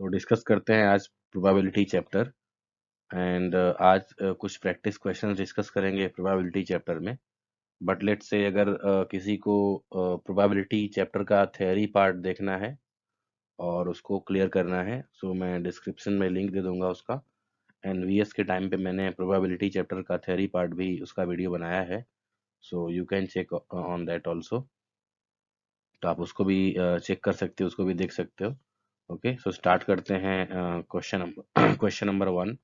सो discuss करते हैं आज प्रोबेबिलिटी चैप्टर एंड आज कुछ प्रैक्टिस क्वेश्चंस डिस्कस करेंगे प्रोबेबिलिटी चैप्टर में। बट लेट्स से अगर किसी को प्रोबेबिलिटी चैप्टर का थ्योरी पार्ट देखना है और उसको क्लियर करना है, सो मैं डिस्क्रिप्शन में लिंक दे दूंगा उसका। एंड वीएस के टाइम पे मैंने प्रोबेबिलिटी चैप्टर का थ्योरी पार्ट भी उसका वीडियो बनाया है, so you can check on that also. तो आप उसको भी चेक कर सकते हो, उसको भी देख सकते हो। ओके, सो स्टार्ट करते हैं question number question number 1।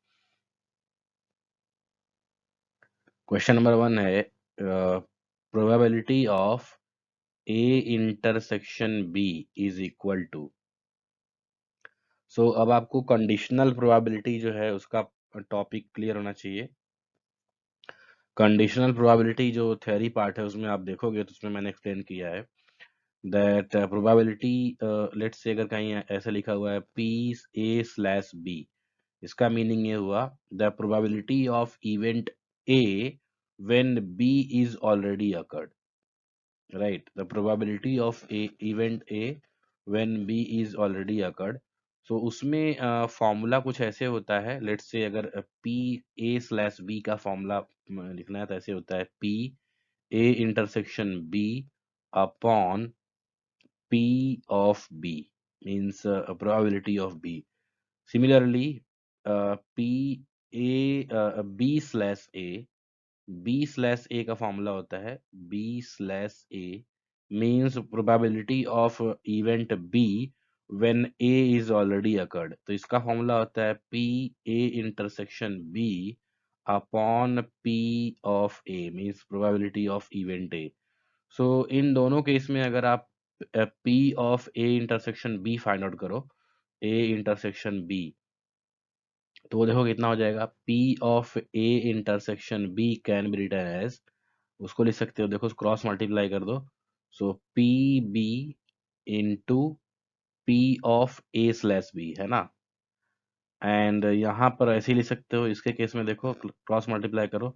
Question number 1 है probability of A intersection B is equal to. So अब आपको कंडीशनल प्रोबेबिलिटी जो है उसका टॉपिक क्लियर होना चाहिए। कंडीशनल प्रोबेबिलिटी जो थ्योरी पार्ट है उसमें आप देखोगे तो उसमें मैंने एक्सप्लेन किया है दैट प्रोबेबिलिटी, लेट्स से अगर कहीं ऐसा लिखा हुआ है पी ए स्लैश बी, इसका मीनिंग ये हुआ the probability of event A when B is already occurred, right? The probability of A event A when B is already occurred. So उसमें फॉर्मूला कुछ ऐसे होता है, लेट्स से अगर P A slash B का formula लिखना है तो ऐसे होता है P A intersection B upon P of B, means probability of B. Similarly P A B slash A का फॉर्मूला होता है B slash A means probability of event B when A is already occurred. तो इसका formula होता है P A intersection B upon P of A means probability of event A. So in दोनों case में अगर आप P of A intersection B find out करो, A intersection B, तो वो देखो कितना हो जाएगा। P of A intersection B can be written as, उसको लिख सकते हो, देखो क्रॉस मल्टीप्लाई कर दो। So P B into P of A slash B, है ना? एंड यहाँ पर ऐसे ही लिख सकते हो, इसके केस में देखो क्रॉस मल्टीप्लाई करो।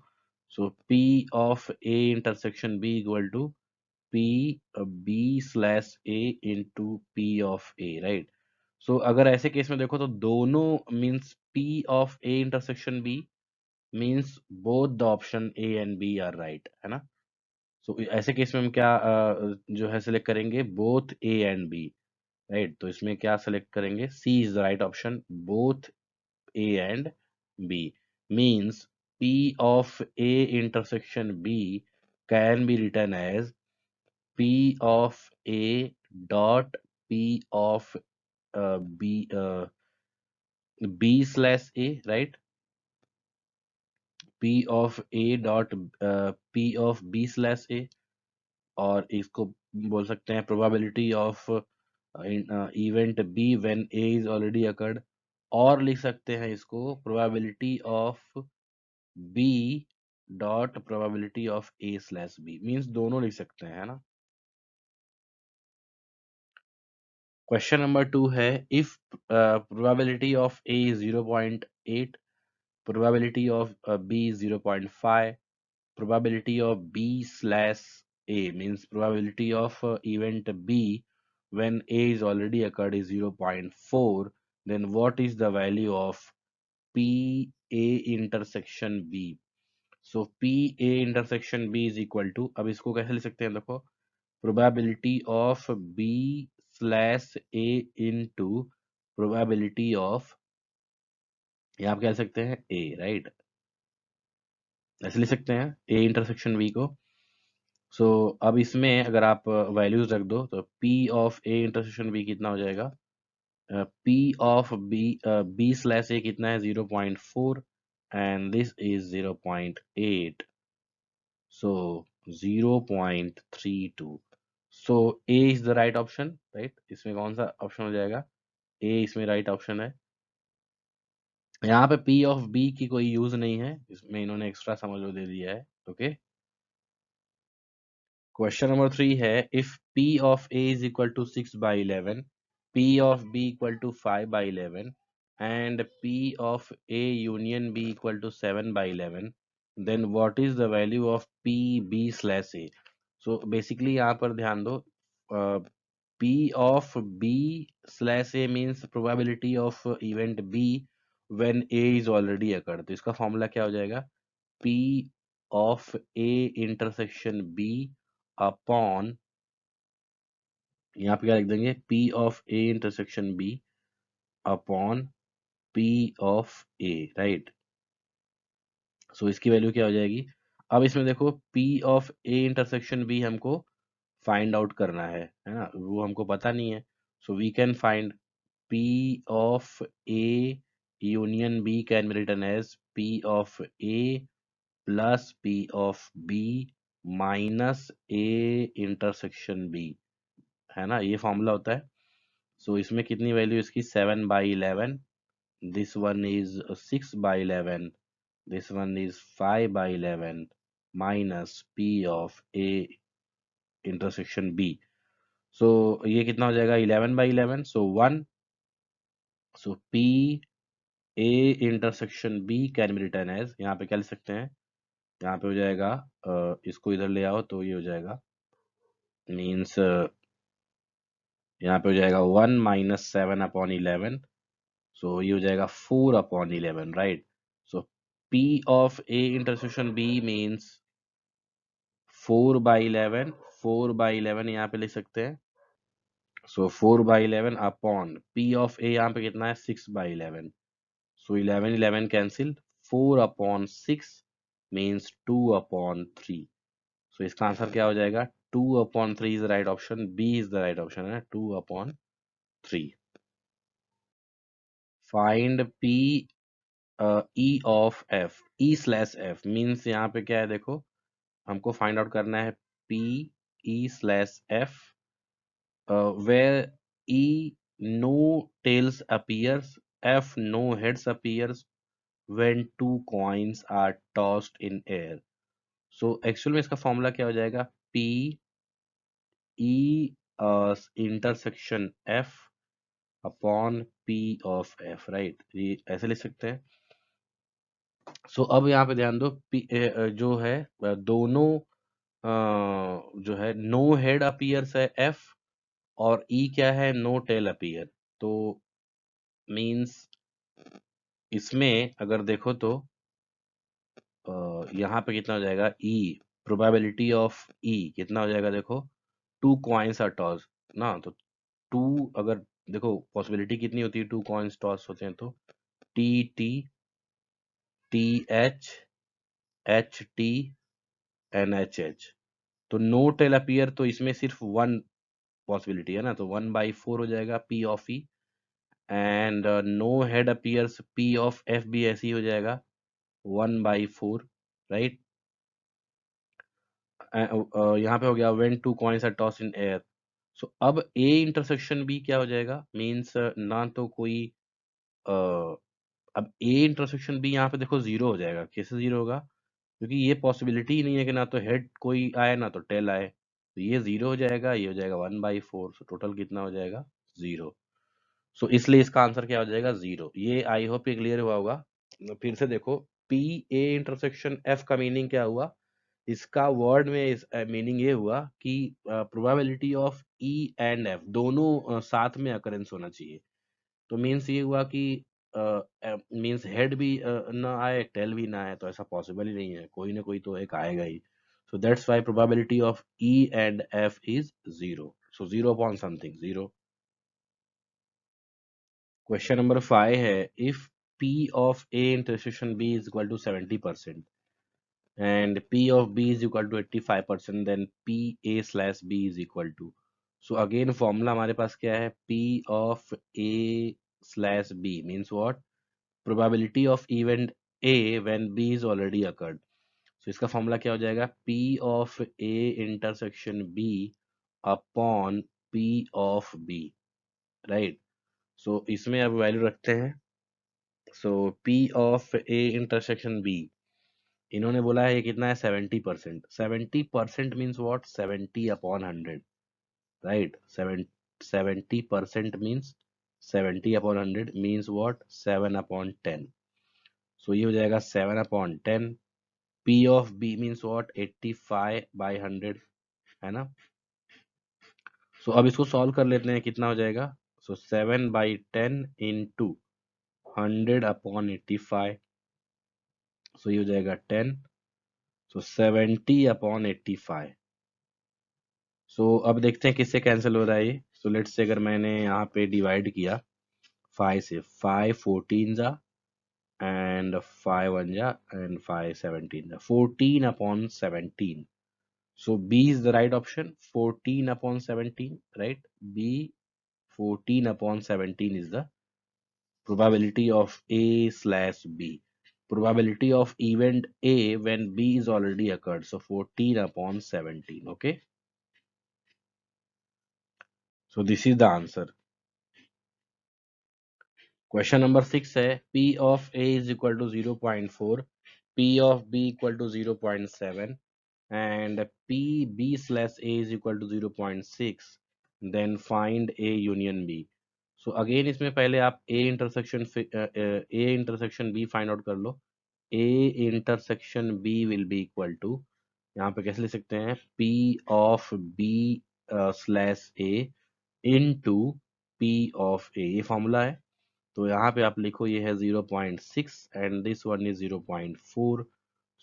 So P of A intersection B equal to P B slash A into P of A, right? So अगर ऐसे केस में देखो तो दोनों means P of A intersection B means both the option A and B are right, है ना? सो ऐसे case में हम क्या जो है सिलेक्ट करेंगे, both A and B, right? तो इसमें क्या सिलेक्ट करेंगे, C is the right option, both A and B means P of A intersection B can be written as P of A dot P of B B slash A, right? P of A dot P of B slash A, और इसको बोल सकते हैं probability of event B when A is already occurred, और लिख सकते हैं इसको probability of B dot probability of A slash B, means दोनों लिख सकते हैं, है ना? क्वेश्चन नंबर 2 है if probability of A 0.8, probability of B 0.5, probability of B slash A means probability of event B when A is already occurred is 0.4, then what is the value of P A intersection B? So P A intersection B is equal to, अब इसको कैसे लिख सकते हैं, देखो probability of B slash A into probability of, ये आप क्या लिख सकते हैं, A, राइट? ऐसे लिख सकते हैं A इंटरसेक्शन B को। सो अब इसमें अगर आप वैल्यूज रख दो तो P of A intersection B कितना हो जाएगा, P of B slash A कितना है, 0.4 and this is 0.8, so 0.32। So A is the right option, right? इसमें कौन सा ऑप्शन हो जाएगा, A इसमें राइट ऑप्शन है। यहाँ पे P ऑफ B की कोई यूज नहीं है, इसमें इन्होंने एक्स्ट्रा समझ वो दे दिया है। ओके, क्वेश्चन नंबर 3 है if P of A is equal to 6/11, P of B equal to 5/11 and P of A union B equal to 7/11, then what is the value of P B slash A? So basically यहाँ पर ध्यान दो, P of B slash A means probability of event B when A is already occurred। तो इसका formula क्या हो जाएगा? P of A intersection B upon, यहाँ पे क्या लिख देंगे? P of A intersection B upon P of A, right. So इसकी वैल्यू क्या हो जाएगी? अब इसमें देखो P of A intersection B हमको फाइंड आउट करना है ना? वो हमको पता नहीं है। So we can find P of A union B can be written as P of A plus P of B minus A intersection B, है ना? ये फॉर्मूला होता है। सो इसमें कितनी वैल्यू इसकी? 7/11, this one is 6/11, this one is 5/11 minus P of A intersection B। so ये कितना हो जाएगा? 11/11, so 1। so P A intersection B can be written as, यहाँ पे क्या लिख सकते हैं? यहाँ पे हो जाएगा इसको इधर ले आओ तो ये हो जाएगा, मीन्स यहाँ पे हो जाएगा 1 माइनस 7/11, सो ये हो जाएगा 4/11, right. So P of A intersection B means 4/11, 4/11 यहाँ पे लिख सकते हैं। सो 4/11 अपॉन P of A यहाँ पे कितना है? 6/11, सो 11 कैंसिल, 4/6 मीन्स 2/3। सो इसका आंसर क्या हो जाएगा? 2/3 is the right option, B is the right option है, 2/3। Find P E of F, E slash F means यहाँ पे क्या है? देखो हमको फाइंड आउट करना है P E slash F where E no tails appears, F no heads appears when two coins are tossed in air। So actual में इसका फॉर्मूला क्या हो जाएगा? P E intersection F upon P of F, right. ये ऐसे लिख सकते हैं। सो अब यहाँ पे ध्यान दो, जो है दोनों जो है नो हेड अपीयर्स है F, और E क्या है? No tail appear. तो मीन्स इसमें अगर देखो तो यहाँ पे कितना हो जाएगा? E प्रोबेबिलिटी ऑफ E कितना हो जाएगा? देखो 2 कॉइन्स आर टॉस ना, तो 2 अगर देखो पॉसिबिलिटी कितनी होती है 2 कॉइन्स टॉस होते हैं, तो T T T H H T N H H. तो नो टेल अपीयर, तो इसमें सिर्फ 1 पॉसिबिलिटी है ना, तो 1/4 हो जाएगा P of E। And no head appears P of F भी ऐसे ही हो जाएगा 1/4, राइट। यहाँ पे हो गया when two coins are toss in air. So अब A इंटरसेक्शन B क्या हो जाएगा? मीन्स ना तो कोई अ, अब A इंटरसेक्शन B यहाँ पे देखो जीरो हो जाएगा। कैसे जीरो होगा? क्योंकि ये पॉसिबिलिटी ही नहीं है कि ना तो हेड कोई आए ना तो टेल आए, तो ये जीरो हो जाएगा, ये हो जाएगा 1/4। सो टोटल कितना हो जाएगा? जीरो। सो इसलिए इसका आंसर क्या हो जाएगा? जीरो। ये आई होप ये क्लियर हुआ होगा। फिर से देखो, P A इंटरसेक्शन F का मीनिंग क्या हुआ? इसका वर्ड में इस मीनिंग ये हुआ कि probability of E and F दोनों साथ में अकरेंस होना चाहिए। तो मीन्स ये हुआ कि मीन्स हेड भी ना आए, टेल भी ना आए, तो ऐसा पॉसिबल ही नहीं है, कोई ना कोई तो एक आएगा ही। So that's why probability of E and F is zero. So zero upon something zero. Question number 5 है, if P of A intersection B is equal to 70% and P of B is equal to 85%, then P A slash B is equal to। so again formula हमारे पास क्या है? P of A slash B means what? probability of event A when B is already occurred। so इसका formula क्या हो जाएगा? P of A intersection B upon P of B, right. So इसमें अब value रखते हैं। So P of A intersection B, इन्होंने बोला है ये कितना है? 70%। 70% means what? 70/100, right. 70% means 70/100 means what? 7/10। So ये हो जाएगा 7/10। P of B means what? 85/100, है ना। सो अब इसको सॉल्व कर लेते हैं, कितना हो जाएगा। सो 7/10 इंटू 100/85, सो ये हो जाएगा 10। सो 70/85। सो अब देखते हैं किससे कैंसिल हो रहा है ये। सो लेट्स से अगर मैंने यहाँ पे डिवाइड किया 5 से, 5 14 जा एंड 5 1 जा एंड 5 17 जा, 14/17। So B is the right option. 14/17, right? B, 14/17 is the probability of A/B. Probability of event A when B is already occurred. So 14/17. Okay. So this is the answer. Question number 6 है P of A is equal to 0.4, P of B equal to 0.7 and P/B/A is equal to 0.6, then find A union B. So again इसमें पहले आप A intersection B find out कर लो। A intersection B will be equal to, यहाँ पे कैसे लिख सकते हैं, P of B/A into P of A, ये फॉर्मूला है। तो यहाँ पे आप लिखो ये है 0.6 and this one is 0.4।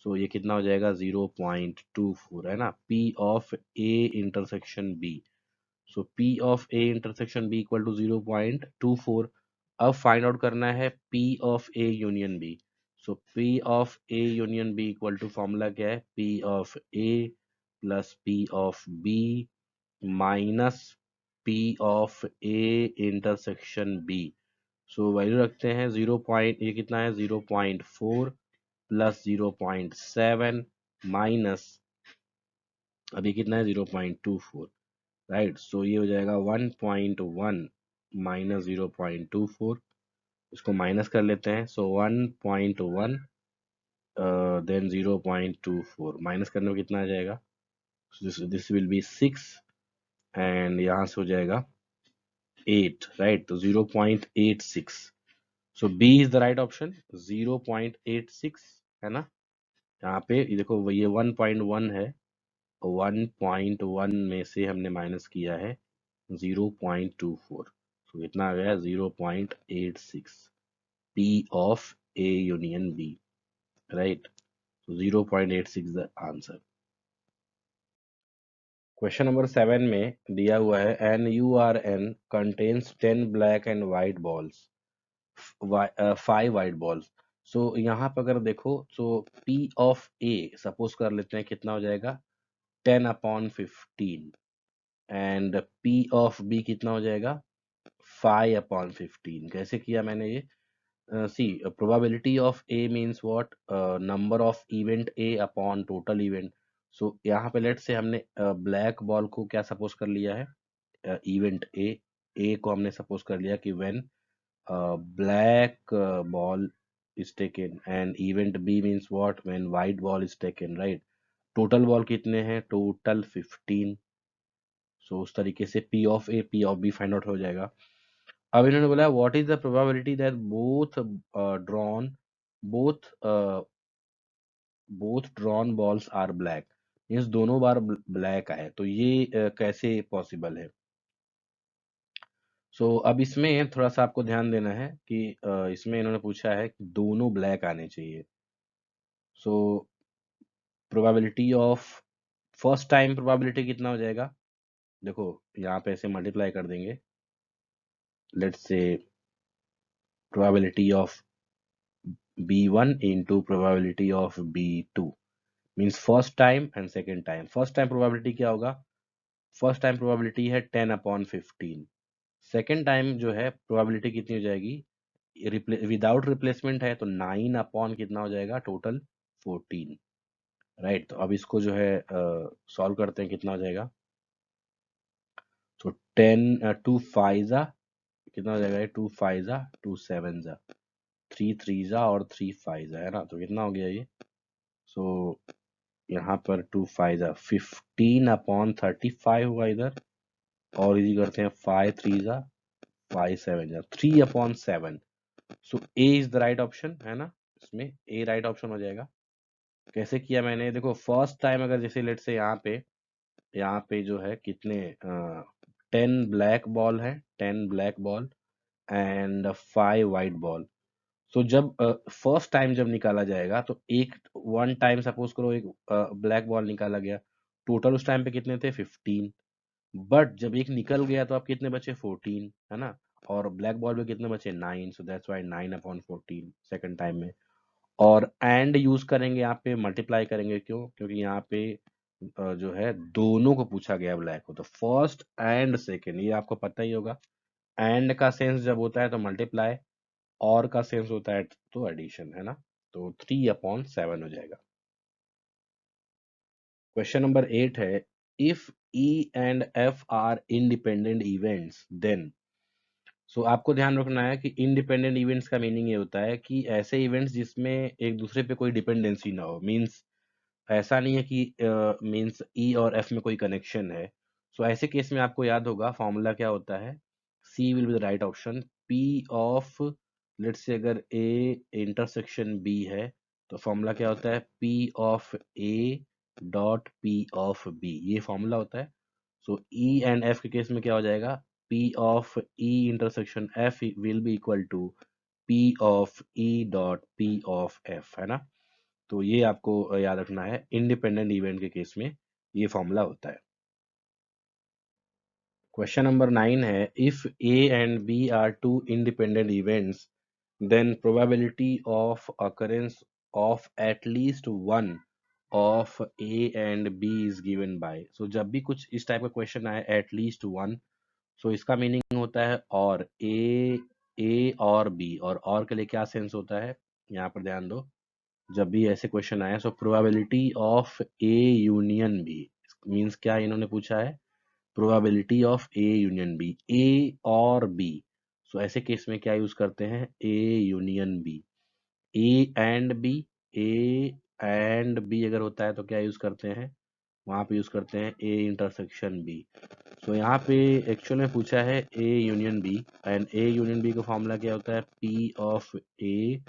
So ये कितना हो जाएगा, 0.24 है ना। P of A intersection B, so P of A intersection B equal to 0.24। अब फाइंड आउट करना है P of A union B। So P of A union B equal to, formula क्या है, P of A plus P of B minus P of A intersection B। So value रखते हैं 0 point, ये कितना है 0.4 plus 0.7 minus, अभी कितना है 0.24, राइट। सो ये हो जाएगा 1.1 माइनस 0.24, इसको माइनस कर लेते हैं। सो 1.1 देन 0.24 माइनस करने में कितना आ जाएगा, दिस विल बी 6 एंड यहाँ से हो जाएगा 8, राइट। तो 0.86। So B is the right option, 0.86 है ना। यहाँ पे ये देखो ये 1.1 है, 1.1 में से हमने माइनस किया है 0.24, तो इतना आ गया 0.86, P of A union B, right. तो 0.86 द आंसर। क्वेश्चन नंबर 7 में दिया हुआ है an U R N contains 10 black and white balls, 5 white balls. So यहाँ पर अगर देखो तो P ऑफ A सपोज कर लेते हैं कितना हो जाएगा 10/15 एंड P ऑफ B कितना हो जाएगा 5/15। कैसे किया मैंने ये, see probability of A means what, number of event A upon total event. So यहाँ पे लेट से हमने ब्लैक बॉल को क्या सपोज कर लिया है, इवेंट A को हमने सपोज कर लिया कि when black ball is taken and event B means what, when white ball is taken, right। Total ball कितने हैं, टोटल 15। सो उस तरीके से P of A P of B find out हो जाएगा। अब इन्होंने बोला what is the probability that drawn both both drawn balls are black, means दोनों बार ब्लैक आए, तो ये कैसे पॉसिबल है। सो अब इसमें थोड़ा सा आपको ध्यान देना है कि इसमें इन्होंने पूछा है कि दोनों ब्लैक आने चाहिए। सो probability of first time probability कितना हो जाएगा, देखो यहाँ पे ऐसे मल्टीप्लाई कर देंगे, let's say probability of B1 into probability of B2 means first time and second time. First time probability क्या होगा, फर्स्ट टाइम प्रोबेबिलिटी है 10/15, सेकेंड टाइम जो है प्रोबेबिलिटी कितनी हो जाएगी, विदाउट रिप्लेसमेंट है तो 9 अपॉन कितना हो जाएगा टोटल 14, राइट। तो अब इसको जो है सॉल्व करते हैं, कितना हो जाएगा। तो 10 2 5 जा कितना हो जाएगा, 2 5 जा 2 7 जा 3 3 जा और 3 5 जा, है ना। तो कितना हो गया ये, सो यहाँ पर 2 5 जा 15/35 हुआ इधर, और इजी करते हैं 5 3 जा 5 7 जा 3/7। सो A is the right option, है ना। इसमें ए राइट ऑप्शन हो जाएगा। कैसे किया मैंने, देखो फर्स्ट टाइम अगर जैसे लेट से यहाँ पे जो है कितने 10 ब्लैक बॉल है, 10 black ball and 5 white ball. So जब फर्स्ट टाइम जब निकाला जाएगा तो एक वन टाइम सपोज करो एक ब्लैक बॉल निकाला गया, टोटल उस टाइम पे कितने थे 15। बट जब एक निकल गया तो आप कितने बचे 14, है ना। और ब्लैक बॉल में कितने बचे 9, सो दैट्स व्हाई 9/14 सेकंड टाइम में। और एंड यूज करेंगे यहाँ पे, मल्टीप्लाई करेंगे, क्यों? क्योंकि यहाँ पे जो है दोनों को पूछा गया ब्लैक को, तो फर्स्ट एंड सेकंड ये आपको पता ही होगा। एंड का सेंस जब होता है तो मल्टीप्लाई, और का सेंस होता है तो एडिशन, है ना। तो 3/7 हो जाएगा। क्वेश्चन नंबर 8 है, if E and F are independent events then. So आपको ध्यान रखना है कि इंडिपेंडेंट इवेंट्स का मीनिंग ये होता है कि ऐसे इवेंट्स जिसमें एक दूसरे पे कोई डिपेंडेंसी ना हो। मींस ऐसा नहीं है कि मींस ई और एफ में कोई कनेक्शन है। सो ऐसे केस में आपको याद होगा फॉर्मूला क्या होता है, C will be the right option. P of, let's say अगर ए इंटरसेक्शन बी है तो फॉर्मूला क्या होता है, P of A dot P of B, ये फॉर्मूला होता है। सो ई एंड एफ के केस में क्या हो जाएगा, P of E intersection F will be equal to P of E dot P of F, है ना। तो ये आपको याद रखना है, इंडिपेंडेंट इवेंट के केस में ये फॉर्मूला होता है। क्वेश्चन नंबर 9 है, if A and B are two independent events then probability of occurrence of at least one of A and B is given by. So जब भी कुछ इस टाइप का क्वेश्चन आए एट लीस्ट वन, सो इसका meaning होता है और ए और बी, और के लिए क्या सेंस होता है, यहाँ पर ध्यान दो। जब भी ऐसे क्वेश्चन आए, so probability of A union B, means क्या इन्होंने पूछा है, probability of A union B, A और बी। सो ऐसे केस में क्या यूज करते हैं, A union B. A and B, A and B अगर होता है तो क्या यूज करते हैं, वहां पे यूज करते हैं ए इंटरसेक्शन बी। सो यहाँ पे एक्चुअल में पूछा है A union B, and A union B का फॉर्मूला क्या होता है, P of A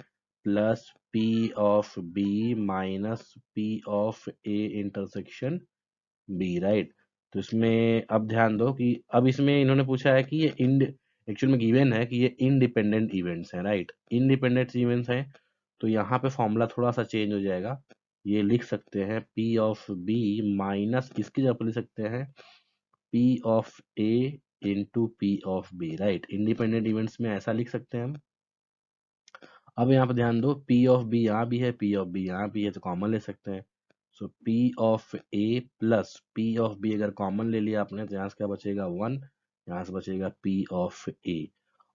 plus P of B minus P of A intersection B, right. तो इसमें अब ध्यान दो कि अब इसमें इन्होंने पूछा है कि ये इंड, एक्चुअल में गिवन है कि ये इंडिपेंडेंट इवेंट्स हैं, राइट। इंडिपेंडेंट इवेंट्स हैं तो यहाँ पे फॉर्मूला थोड़ा सा चेंज हो जाएगा। ये लिख सकते हैं पी ऑफ बी माइनस इसकी जगह पर लिख सकते हैं P of A into P of B, right. Independent events में ऐसा लिख सकते हैं हम। अब यहाँ पे ध्यान दो, पी ऑफ बी यहाँ भी है, पी ऑफ बी यहाँ भी है, तो कॉमन ले सकते हैं। So P of A plus P of B अगर कॉमन ले लिया आपने तो यहाँ से क्या बचेगा 1, यहाँ से बचेगा पी ऑफ ए।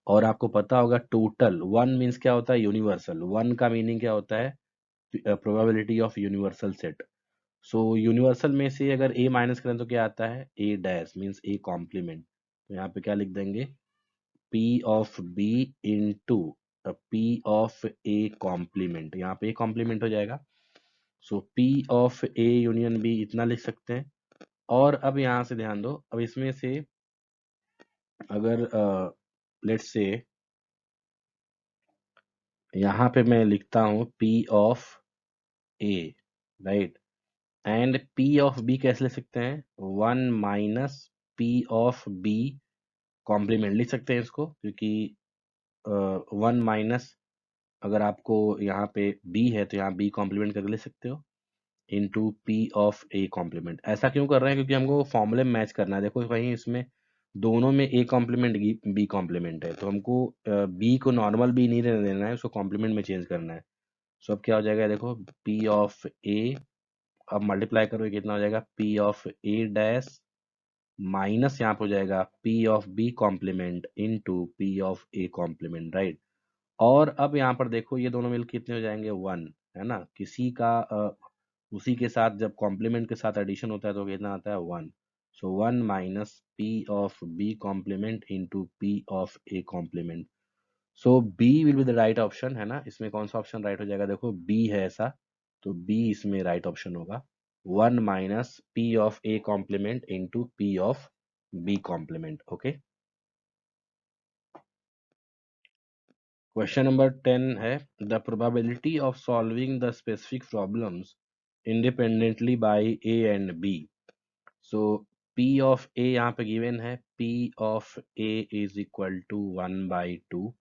और आपको पता होगा टोटल, वन मीन्स क्या होता है, यूनिवर्सल। वन का मीनिंग क्या होता है, probability of universal set. So universal में से अगर ए माइनस करें तो क्या आता है, A dash means A complement. तो यहाँ पे क्या लिख देंगे, P of B into P of A complement, यहाँ पे ए कॉम्प्लीमेंट हो जाएगा। So P of A union B इतना लिख सकते हैं। और अब यहाँ से ध्यान दो, अब इसमें से अगर लेट्स से यहाँ पे मैं लिखता हूँ P of A, right, and P of B कैसे लिख सकते हैं, 1 minus P of B complement लिख सकते हैं इसको, क्योंकि 1 माइनस अगर आपको यहाँ पे बी है तो यहाँ बी कॉम्प्लीमेंट करके लिख सकते हो into P of A complement. ऐसा क्यों कर रहे हैं, क्योंकि हमको फॉर्मूले में मैच करना है। देखो कहीं इसमें दोनों में ए कॉम्प्लीमेंट बी कॉम्प्लीमेंट है, तो हमको बी को नॉर्मल बी नहीं रहने देना है, उसको कॉम्प्लीमेंट में चेंज करना है। सो अब क्या हो जाएगा, देखो पी ऑफ ए, अब मल्टीप्लाई करो कितना हो जाएगा, P of A dash minus यहाँ पे हो जाएगा P of B complement into P of A complement, right. और अब यहाँ पर देखो ये दोनों मिलकर कितने हो जाएंगे 1, है ना। किसी का उसी के साथ जब कॉम्प्लीमेंट के साथ एडिशन होता है तो कितना आता है 1। So 1 minus P of B complement into P of A complement. So B will be the right option, है ना। इसमें कौन सा ऑप्शन राइट हो जाएगा, देखो बी है ऐसा, तो बी इसमें राइट ऑप्शन होगा, 1 minus P of A complement into P of B complement. Okay. Question number 10 है, the probability of solving the specific problems independently by A and B. So P of A यहाँ पे given है, P of A is equal to 1/2,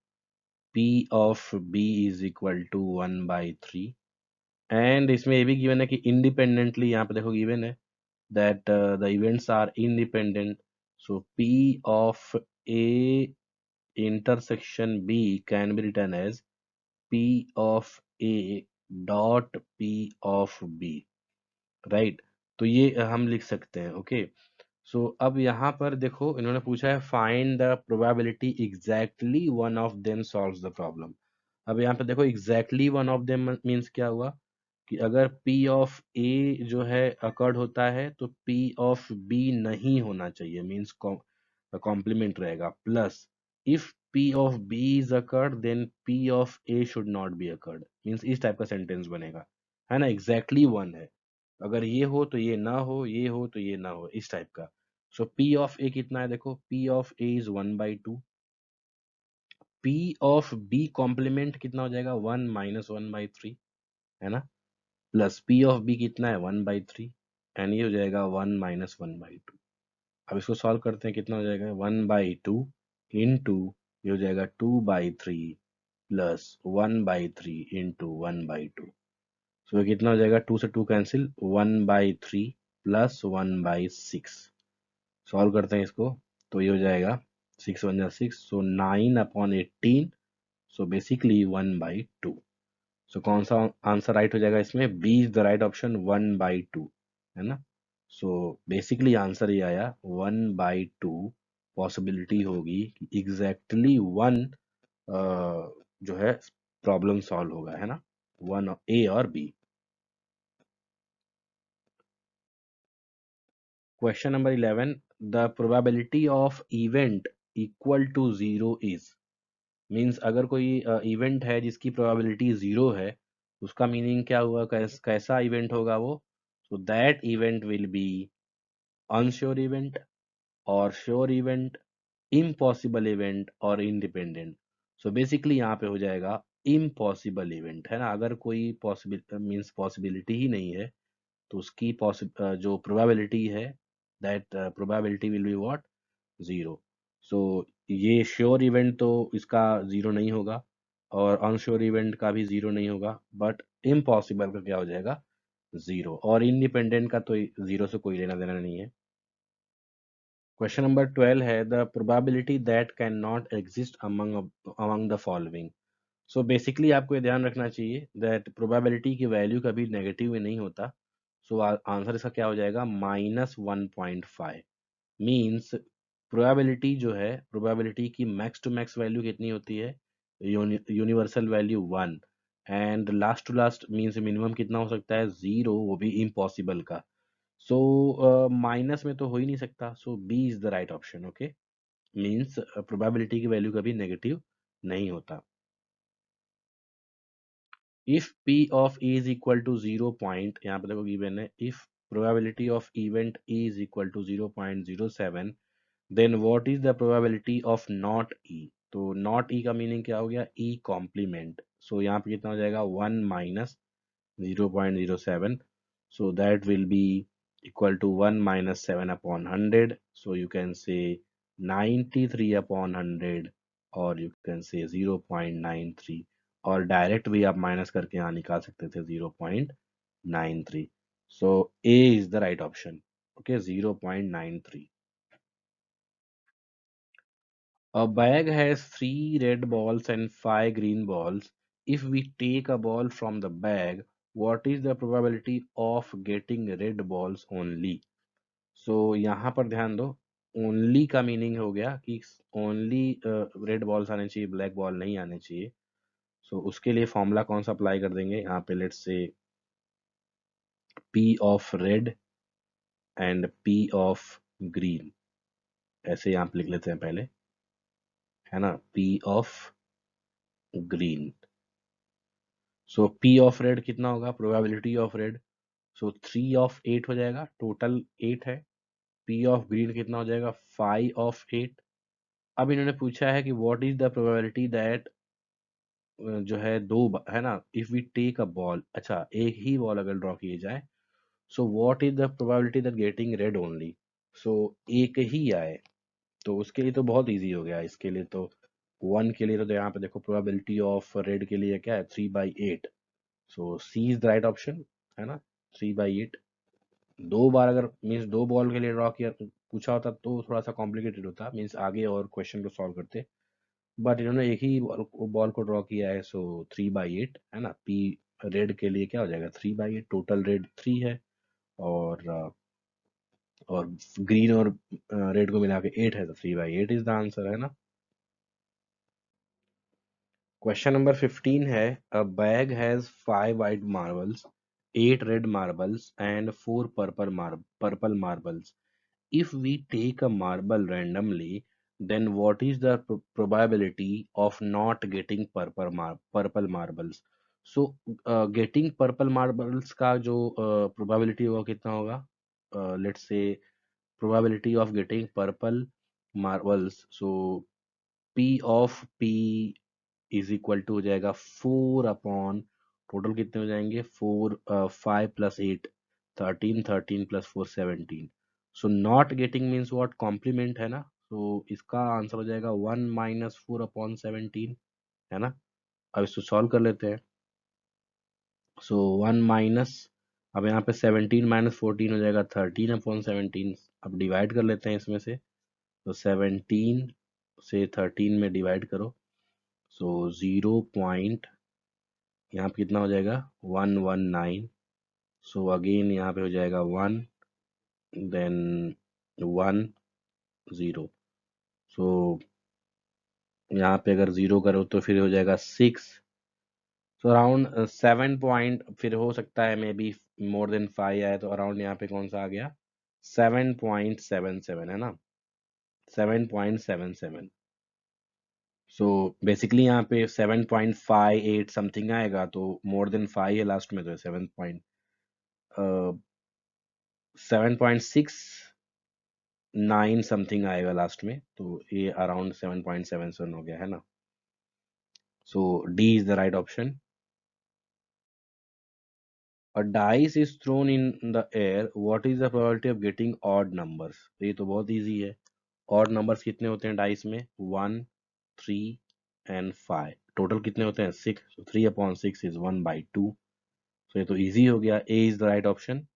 P of B is equal to 1/3, and इसमें ये भी given है कि independently, यहाँ पे देखो गिवन है that the events are independent. So P of A intersection B can be written as P of A dot P of B, right? तो ये हम लिख सकते हैं, ओके। सो अब यहाँ पर देखो इन्होंने पूछा है find the probability exactly one of them solves the problem. अब यहाँ पे देखो exactly one of them means क्या हुआ कि अगर P ऑफ A जो है अकर्ड होता है तो P ऑफ B नहीं होना चाहिए, मीन्स कॉम्प्लीमेंट रहेगा, plus if P of B is occurred then P of A should not be occurred, means इस टाइप का सेंटेंस बनेगा, है ना। एग्जैक्टली वन है, अगर ये हो तो ये ना हो, ये हो तो ये ना हो, इस टाइप का। सो P ऑफ A कितना है, देखो P of A is 1/2, P of B complement कितना हो जाएगा 1 माइनस 1/3, है ना, प्लस P ऑफ B कितना है 1/3, एंड ये हो जाएगा 1 माइनस 1/2। अब इसको सॉल्व करते हैं, कितना हो जाएगा 1/2 इंटू, ये हो जाएगा 2/3 प्लस 1/3 इंटू 1/2। सो कितना हो जाएगा, 2 से 2 कैंसिल, 1/3 प्लस 1/6। सॉल्व करते हैं इसको, तो ये हो जाएगा 6 1 जा 6, सो 9/18, सो बेसिकली 1/2। सो कौन सा आंसर राइट हो जाएगा इसमें, B is the right option, 1/2, है ना। सो बेसिकली आंसर ये आया 1/2, पॉसिबिलिटी होगी कि एग्जैक्टली वन जो है प्रॉब्लम सॉल्व होगा, है ना, वन ए और B. Question number 11, the probability of event equal to 0 is, means अगर कोई इवेंट है जिसकी प्रोबेबिलिटी 0 है, उसका मीनिंग क्या हुआ, कैसा इवेंट होगा वो, so that event will be unsure event और श्योर इवेंट, इम्पॉसिबल इवेंट और इंडिपेंडेंट। सो बेसिकली यहाँ पे हो जाएगा इम्पॉसिबल इवेंट, है ना। अगर कोई पॉसिबल मीन्स पॉसिबिलिटी ही नहीं है तो उसकी जो प्रोबेबिलिटी है, that probability will be what, 0। सो ये श्योर इवेंट तो इसका 0 नहीं होगा और अनश्योर इवेंट का भी 0 नहीं होगा, बट इम्पॉसिबल का क्या हो जाएगा, 0, और इंडिपेंडेंट का तो 0 से कोई लेना देना नहीं है। क्वेश्चन नंबर 12 है the probability that can not exist among the following. So basically आपको ये ध्यान रखना चाहिए दैट प्रोबेबिलिटी की वैल्यू कभी नेगेटिव में नहीं होता। सो आंसर इसका क्या हो जाएगा, -1.5, मीन्स प्रोबेबिलिटी जो है, प्रोबेबिलिटी की मैक्स टू मैक्स वैल्यू कितनी होती है, universal value 1, and last to last means minimum कितना हो सकता है, 0, वो भी इम्पॉसिबल का। सो माइनस में तो हो ही नहीं सकता, so B is the right option, okay. Means probability की वैल्यू कभी नेगेटिव नहीं होता। If P of E is equal to 0 point, यहाँ पे देखो गिवन है, if probability of event E is equal to 0.07, then what is the probability of not E। तो not E का मीनिंग क्या हो गया, E कॉम्प्लीमेंट। सो यहाँ पे कितना हो जाएगा 1 minus 0.07, so that will be equal to 1 minus 7 upon 100, so you can say 93 upon 100, or you can say 0.93, और डायरेक्ट भी आप माइनस करके यहाँ निकाल सकते थे 0.93। So A is the right option, okay, 0.93। A bag has 3 red balls and 5 green balls. If we take a ball from the bag, what is the probability of getting red balls only? So यहाँ पर ध्यान दो, only का meaning हो गया कि only red balls आने चाहिए, ब्लैक बॉल नहीं आने चाहिए। सो उसके लिए फॉर्मूला कौन सा अप्लाई कर देंगे यहाँ पे, let's say P of red and P of green, ऐसे यहाँ पे लिख लेते हैं पहले, है ना, P of green. So P of red कितना होगा, प्रोबेबिलिटी ऑफ रेड, सो 3/8 हो जाएगा, टोटल 8 है। P ऑफ ग्रीन कितना हो जाएगा, 5/8। अब इन्होंने पूछा है कि what is the probability that, जो है है ना, if we take a ball, अच्छा एक ही बॉल अगर ड्रॉ किए जाए, so what is the probability that getting red only. So एक ही आए, तो उसके लिए तो बहुत इजी हो गया। इसके लिए तो 1 के लिए तो यहाँ पे देखो प्रोबेबिलिटी ऑफ रेड के लिए क्या है, 3/8। सो सी इज द राइट ऑप्शन, है ना, 3/8। 2 बार अगर मीन्स 2 बॉल के लिए ड्रॉ किया पूछा होता तो थोड़ा सा कॉम्प्लिकेटेड होता, मीन्स आगे और क्वेश्चन को सॉल्व करते। बट इन्होंने एक ही बॉल को ड्रॉ किया है, सो 3/8 है ना। पी रेड के लिए क्या हो जाएगा, 3/8। टोटल रेड 3 है, और और ग्रीन और रेड को मिला के 8 है, तो 3/8 इज द आंसर, है ना। क्वेश्चन नंबर 15 है, अ bag has 5 white marbles, 8 red marbles and 4 purple marbles. If we take a marble randomly, then what is the probability of not getting purple marbles? So getting purple marbles का जो probability होगा कितना होगा? Let's say probability of getting purple marbles. So P of P is equal to हो जाएगा 4 upon, total कितने हो जाएंगे, 5 + 8 13, 13 + 4 17। So not getting means what, complement है ना। तो इसका आंसर हो जाएगा 1 - 4/17, है ना। अब इसको सॉल्व कर लेते हैं। सो 1 माइनस, अब यहाँ पे 17 - 14 हो जाएगा 13/17। अब डिवाइड कर लेते हैं इसमें से, तो 17 से 13 में डिवाइड करो, सो 0 यहाँ पे कितना हो जाएगा, 119। सो अगेन यहाँ पे हो जाएगा 1, देन 1 0। सो यहाँ पे अगर 0 करो तो फिर हो जाएगा 6। सो अराउंड 7 फिर हो सकता है मे बी मोर देन 5 आए, तो अराउंड यहाँ पे कौन सा आ गया, 7.77, है ना, 7.77। सो बेसिकली यहाँ पे 7.58 समथिंग आएगा, तो मोर देन 5 है लास्ट में, तो 7.69 समथिंग आएगा लास्ट में, तो ये अराउंड 7.77 हो गया, है ना। So D is the right option. A dice is thrown in the air, what is the probability of getting odd numbers? ये तो बहुत इजी है। ऑड नंबर्स कितने होते हैं डाइस में, 1, 3 एंड 5। टोटल कितने होते हैं, 6। 3/6 इज 1/2। तो ये तो इजी हो गया, A is the right option.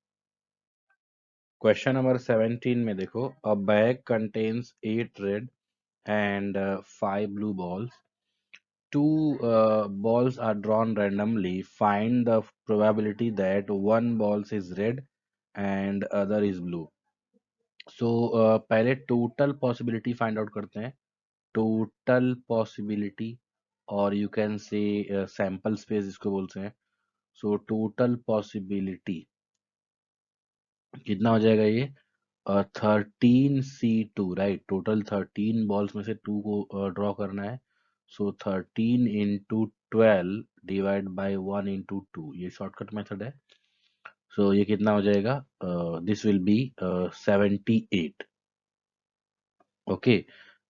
Question number 17 में देखो, a bag contains 8 red and 5 blue balls. Two balls are drawn randomly. Find the probability that one ball is red and other is blue. So पहले total possibility find out करते हैं। Total possibility, और you can say sample space इसको बोलते हैं। So total possibility कितना हो जाएगा ये, 13C2, राइट। टोटल 13 बॉल्स में से 2 को ड्रॉ करना है। सो 13 इंटू 12 डिवाइड बाई 1 इंटू 2, ये शॉर्टकट मेथड है। सो ये कितना हो जाएगा, this will be 78। Okay,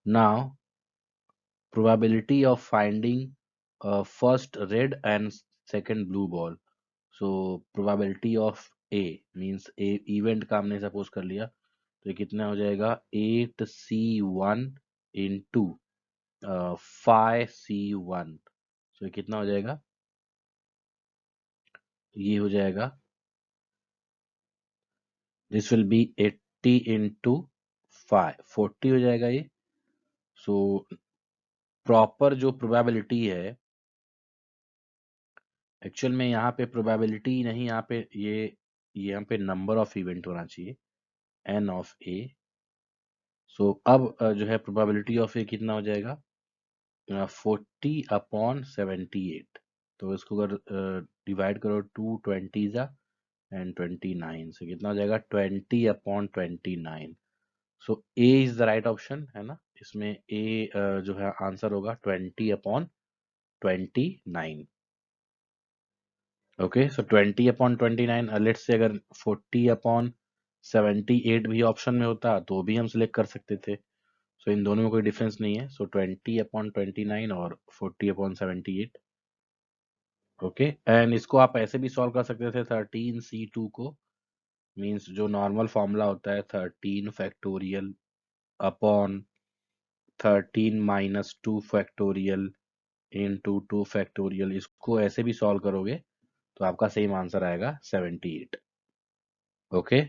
now probability of finding first red and second blue ball. So probability of A means A event का हमने सपोज कर लिया, तो ये कितना हो जाएगा, 8C1 इंटू 5C1। सो ये कितना हो जाएगा, ये हो जाएगा, दिस विल बी 80 इंटू 5, 40 हो जाएगा ये। सो प्रॉपर जो प्रोबेबिलिटी है, एक्चुअल में यहाँ पे प्रोबेबिलिटी नहीं, यहाँ पे ये यहाँ पे नंबर ऑफ इवेंट होना चाहिए, एन ऑफ ए। सो अब जो है प्रोबेबिलिटी ऑफ ए कितना हो जाएगा, 40/78। तो इसको अगर डिवाइड करो 2 20 जा एंड 29 से, कितना हो जाएगा, 20/29। सो A is the right option, है ना। इसमें ए जो है आंसर होगा 20/29। ओके, सो 20/29, लेट्स से अगर 40/78 भी ऑप्शन में होता तो भी हम सिलेक्ट कर सकते थे। सो इन दोनों में कोई डिफरेंस नहीं है। सो 20/29 और 40/78। ओके, एंड इसको आप ऐसे भी सॉल्व कर सकते थे 13C2 को, मीन्स जो नॉर्मल फॉर्मूला होता है 13 factorial upon 13 minus 2 factorial into 2 factorial, इसको ऐसे भी सॉल्व करोगे तो आपका सेम आंसर आएगा 78। ओके।